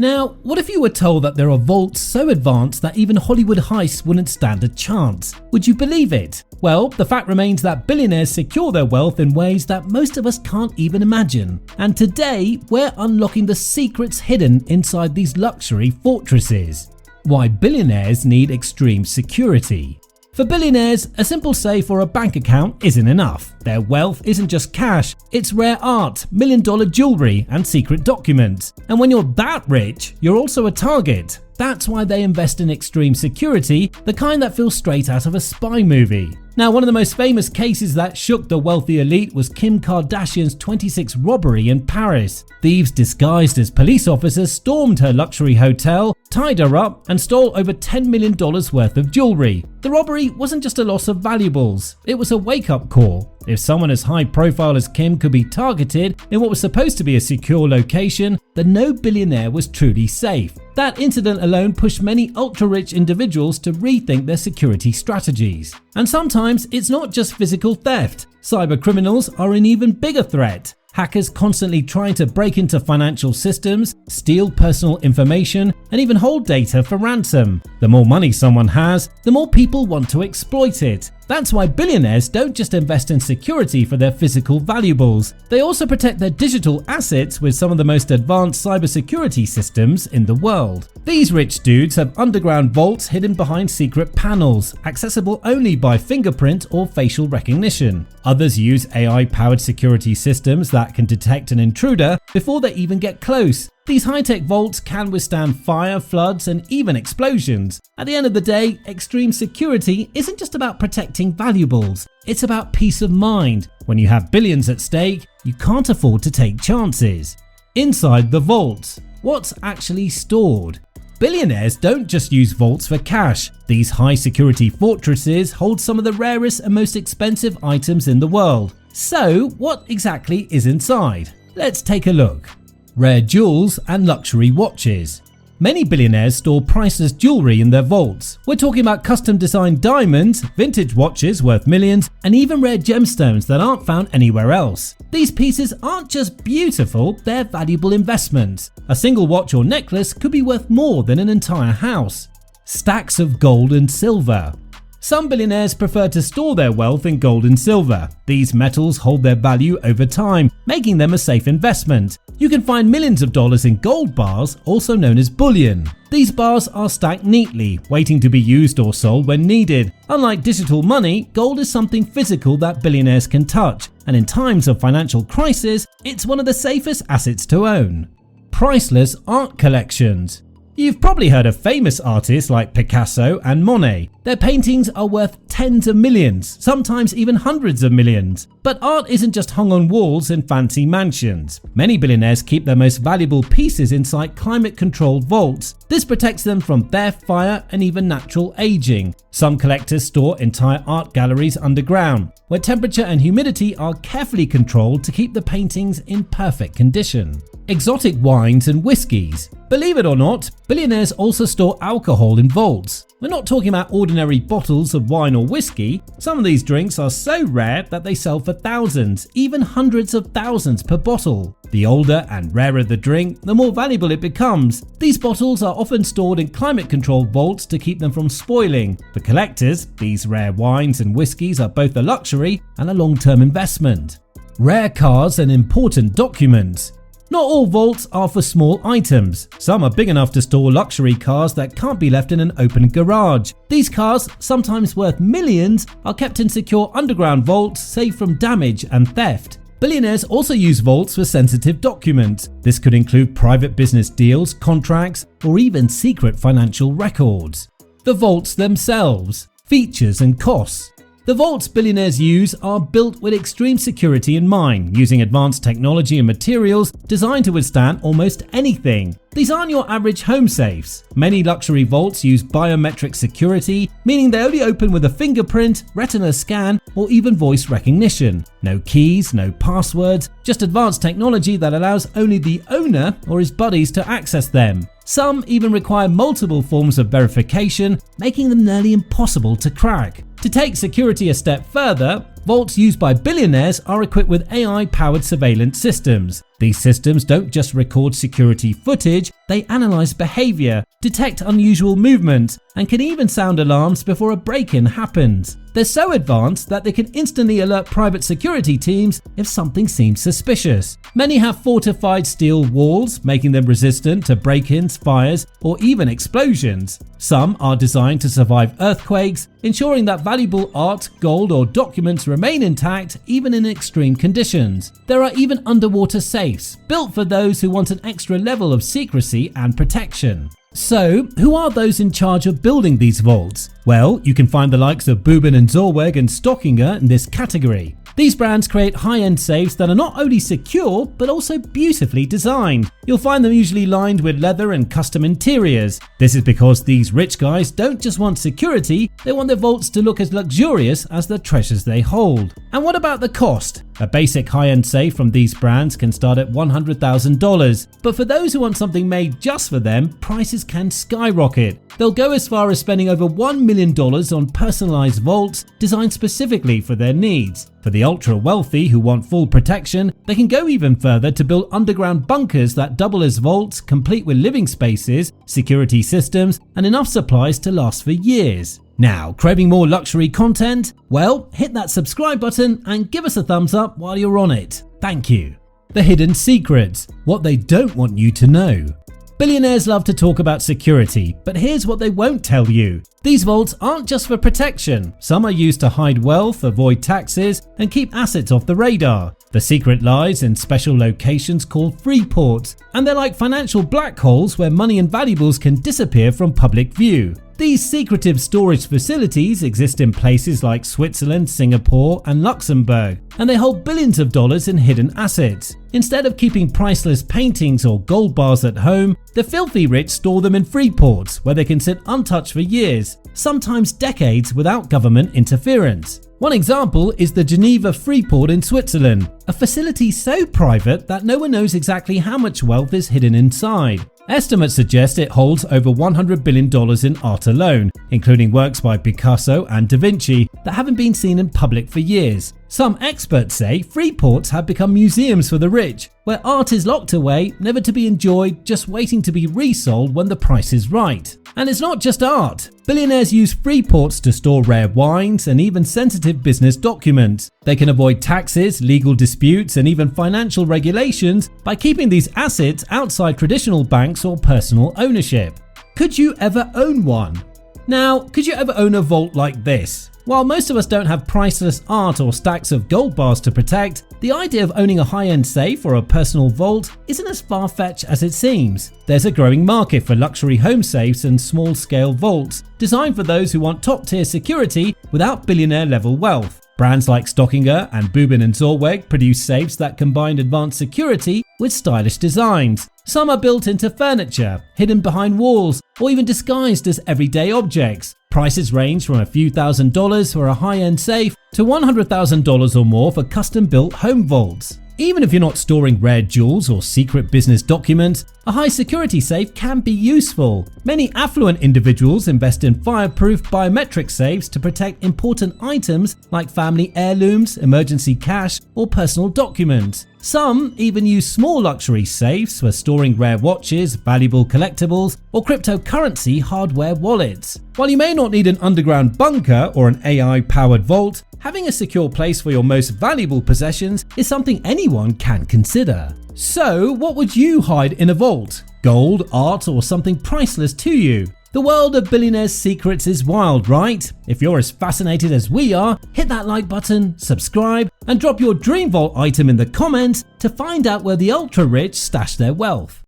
Now, what if you were told that there are vaults so advanced that even Hollywood heists wouldn't stand a chance? Would you believe it? Well, the fact remains that billionaires secure their wealth in ways that most of us can't even imagine. And today, we're unlocking the secrets hidden inside these luxury fortresses. Why billionaires need extreme security. For billionaires, a simple safe or a bank account isn't enough. Their wealth isn't just cash, it's rare art, million-dollar jewelry, and secret documents. And when you're that rich, you're also a target. That's why they invest in extreme security, the kind that feels straight out of a spy movie. Now, one of the most famous cases that shook the wealthy elite was Kim Kardashian's 26 robbery in Paris. Thieves disguised as police officers stormed her luxury hotel, tied her up, and stole over $10 million worth of jewelry. The robbery wasn't just a loss of valuables, it was a wake-up call. If someone as high profile as Kim could be targeted in what was supposed to be a secure location, then no billionaire was truly safe. That incident alone pushed many ultra-rich individuals to rethink their security strategies. And sometimes it's not just physical theft. Cyber criminals are an even bigger threat. Hackers constantly trying to break into financial systems, steal personal information, and even hold data for ransom. The more money someone has, the more people want to exploit it. That's why billionaires don't just invest in security for their physical valuables. They also protect their digital assets with some of the most advanced cybersecurity systems in the world. These rich dudes have underground vaults hidden behind secret panels, accessible only by fingerprint or facial recognition. Others use AI-powered security systems that can detect an intruder before they even get close. These high-tech vaults can withstand fire, floods, and even explosions. At the end of the day, extreme security isn't just about protecting valuables, it's about peace of mind. When you have billions at stake, you can't afford to take chances. Inside the vaults, what's actually stored? Billionaires don't just use vaults for cash. These high-security fortresses hold some of the rarest and most expensive items in the world. So, what exactly is inside? Let's take a look. Rare jewels and luxury watches. Many billionaires store priceless jewelry in their vaults. We're talking about custom-designed diamonds, vintage watches worth millions, and even rare gemstones that aren't found anywhere else. These pieces aren't just beautiful, they're valuable investments. A single watch or necklace could be worth more than an entire house. Stacks of gold and silver. Some billionaires prefer to store their wealth in gold and silver. These metals hold their value over time, making them a safe investment. You can find millions of dollars in gold bars, also known as bullion. These bars are stacked neatly, waiting to be used or sold when needed. Unlike digital money, gold is something physical that billionaires can touch, and in times of financial crisis, it's one of the safest assets to own. Priceless art collections. You've probably heard of famous artists like Picasso and Monet. Their paintings are worth tens of millions, sometimes even hundreds of millions. But art isn't just hung on walls in fancy mansions. Many billionaires keep their most valuable pieces inside climate-controlled vaults. This protects them from theft, fire, and even natural aging. Some collectors store entire art galleries underground, where temperature and humidity are carefully controlled to keep the paintings in perfect condition. Exotic wines and whiskies. Believe it or not, billionaires also store alcohol in vaults. We're not talking about ordinary bottles of wine or whiskey. Some of these drinks are so rare that they sell for thousands, even hundreds of thousands per bottle. The older and rarer the drink, the more valuable it becomes. These bottles are often stored in climate-controlled vaults to keep them from spoiling. For collectors, these rare wines and whiskies are both a luxury and a long-term investment. Rare cars and important documents. Not all vaults are for small items. Some are big enough to store luxury cars that can't be left in an open garage. These cars, sometimes worth millions, are kept in secure underground vaults safe from damage and theft. Billionaires also use vaults for sensitive documents. This could include private business deals, contracts, or even secret financial records. The vaults themselves, features and costs. The vaults billionaires use are built with extreme security in mind, using advanced technology and materials designed to withstand almost anything. These aren't your average home safes. Many luxury vaults use biometric security, meaning they only open with a fingerprint, retina scan, or even voice recognition. No keys, no passwords, just advanced technology that allows only the owner or his buddies to access them. Some even require multiple forms of verification, making them nearly impossible to crack. To take security a step further, vaults used by billionaires are equipped with AI-powered surveillance systems. These systems don't just record security footage, They analyze behavior, detect unusual movement, and can even sound alarms before a break-in happens. They're so advanced that they can instantly alert private security teams if something seems suspicious. Many have fortified steel walls, making them resistant to break-ins, fires, or even explosions. Some are designed to survive earthquakes, ensuring that valuable art, gold, or documents remain intact even in extreme conditions. There are even underwater safes, built for those who want an extra level of secrecy and protection. So, who are those in charge of building these vaults? Well, you can find the likes of Buben and Zorweg and Stockinger in this category. These brands create high-end safes that are not only secure, but also beautifully designed. You'll find them usually lined with leather and custom interiors. This is because these rich guys don't just want security, they want their vaults to look as luxurious as the treasures they hold. And what about the cost? A basic high-end safe from these brands can start at $100,000, but for those who want something made just for them, prices can skyrocket. They'll go as far as spending over $1 million on personalized vaults designed specifically for their needs. For the ultra-wealthy who want full protection, they can go even further to build underground bunkers that double as vaults, complete with living spaces, security systems, and enough supplies to last for years. Now, craving more luxury content? Well, hit that subscribe button and give us a thumbs up while you're on it. Thank you. The hidden secrets, what they don't want you to know. Billionaires love to talk about security, but here's what they won't tell you. These vaults aren't just for protection. Some are used to hide wealth, avoid taxes, and keep assets off the radar. The secret lies in special locations called free ports, and they're like financial black holes where money and valuables can disappear from public view. These secretive storage facilities exist in places like Switzerland, Singapore, and Luxembourg, and they hold billions of dollars in hidden assets. Instead of keeping priceless paintings or gold bars at home, the filthy rich store them in free ports where they can sit untouched for years, sometimes decades, without government interference. One example is the Geneva Freeport in Switzerland, a facility so private that no one knows exactly how much wealth is hidden inside. Estimates suggest it holds over $100 billion in art alone, including works by Picasso and Da Vinci that haven't been seen in public for years. Some experts say free ports have become museums for the rich, where art is locked away, never to be enjoyed, just waiting to be resold when the price is right. And it's not just art. Billionaires use free ports to store rare wines and even sensitive business documents. They can avoid taxes, legal disputes, and even financial regulations by keeping these assets outside traditional banks or personal ownership. Could you ever own one? Now, could you ever own a vault like this? While most of us don't have priceless art or stacks of gold bars to protect, the idea of owning a high-end safe or a personal vault isn't as far-fetched as it seems. There's a growing market for luxury home safes and small-scale vaults, designed for those who want top-tier security without billionaire-level wealth. Brands like Stockinger and Buben and Zorweg produce safes that combine advanced security with stylish designs. Some are built into furniture, hidden behind walls, or even disguised as everyday objects. Prices range from a few $1,000s for a high-end safe to $100,000 or more for custom-built home vaults. Even if you're not storing rare jewels or secret business documents, a high-security safe can be useful. Many affluent individuals invest in fireproof biometric safes to protect important items like family heirlooms, emergency cash, or personal documents. Some even use small luxury safes for storing rare watches, valuable collectibles, or cryptocurrency hardware wallets. While you may not need an underground bunker or an AI-powered vault, having a secure place for your most valuable possessions is something anyone can consider. So, what would you hide in a vault? Gold, art, or something priceless to you? The world of billionaires' secrets is wild, right? If you're as fascinated as we are, hit that like button, subscribe, and drop your dream vault item in the comments to find out where the ultra-rich stash their wealth.